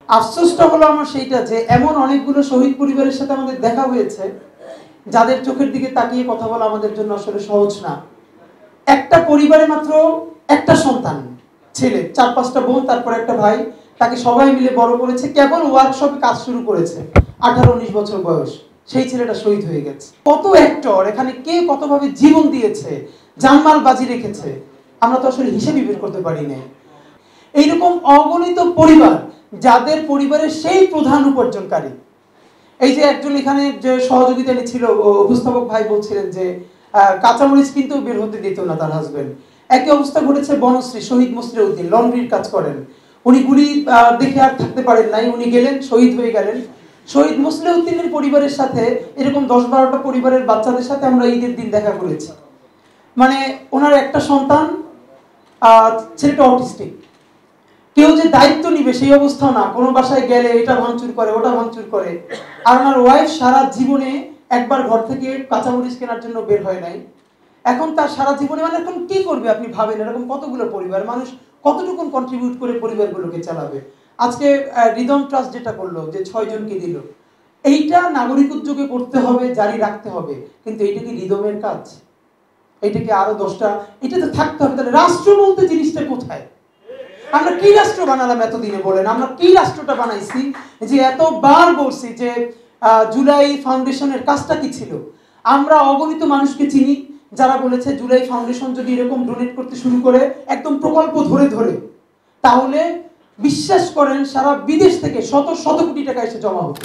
আফসোসটা হলো আমার সেইটা যে এমন অনেকগুলো শহীদ পরিবারের সাথে আমাদের দেখা হয়েছে যাদের চোখের দিকে তাকিয়ে কথা বলা আমাদের জন্য আসলে সহজ না। একটা পরিবারে মাত্র একটা সন্তান, ছেলে, 4-5টা বোন, তারপর একটা ভাই, তাকে সবাই মিলে বড় করেছে, কেবল ওয়ার্কশপে কাজ শুরু করেছে, 18-19 বছর বয়স, সেই ছেলেটা শহীদ হয়ে গেছে। কত অ্যাক্টর এখানে কে কতভাবে জীবন দিয়েছে, জানমাল বাজি রেখেছে, আমরা তো আসলে হিসেবই বের করতে পারি না। এইরকম অগণিত পরিবার যাদের পরিবারের সেই প্রধান উপার্জনকারী। এই যে একজন এখানে যে সহযোগিতা ছিল, উপস্থাপক ভাই বলছিলেন যে কাঁচামরিচ কিন্তু বের হতে দিত না তার হাজবেন্ড। একই অবস্থা ঘটেছে বনশ্রী, শহীদ মুসলিউদ্দিন, লন্ড্রির কাজ করেন। উনি গুলি দেখে আর থাকতে পারেন নাই, উনি গেলেন, শহীদ হয়ে গেলেন। শহীদ মুসলিউদ্দিনের পরিবারের সাথে এরকম 10-12টা পরিবারের বাচ্চাদের সাথে আমরা ঈদের দিন দেখা করেছি। মানে ওনার একটা সন্তান, ছেলেটা অটিস্টিক, কেউ যে দায়িত্ব নিবে সেই অবস্থা না, কোনো বাসায় গেলে এটা ভাঙচুর করে, ওটা ভাঙচুর করে। আর আমার ওয়াইফ সারা জীবনে একবার ঘর থেকে কাঁচামরিচ কেনার জন্য বের হয় নাই। এখন তার সারা জীবনে, মানে এখন কি করবে আপনি ভাবেন, এরকম কতগুলো পরিবার, মানুষ কতটুকু কন্ট্রিবিউট করে পরিবারগুলোকে চালাবে। আজকে রিদম ট্রাস্ট যেটা করলো, যে 6 জনকে দিল, এইটা নাগরিক উদ্যোগে করতে হবে, জারি রাখতে হবে, কিন্তু এইটা কি রিদমের কাজ? এইটাকে আরো 10টা, এটা তো থাকতে হবে। তাহলে রাষ্ট্র বলতে জিনিসটা কোথায়? আমরা কি রাষ্ট্র বানালাম এতদিনে বলেন? আমরা কি রাষ্ট্রটা বানাইছি যে এতবার বলছি যে জুলাই ফাউন্ডেশনের কাজটা কি ছিল? আমরা অগণিত মানুষকে চিনি যারা বলেছে জুলাই ফাউন্ডেশন যদি এরকম ডোনেট করতে শুরু করে একদম প্রকল্প ধরে ধরে, তাহলে বিশ্বাস করেন সারা বিদেশ থেকে শত শত কোটি টাকা এসে জমা হতো।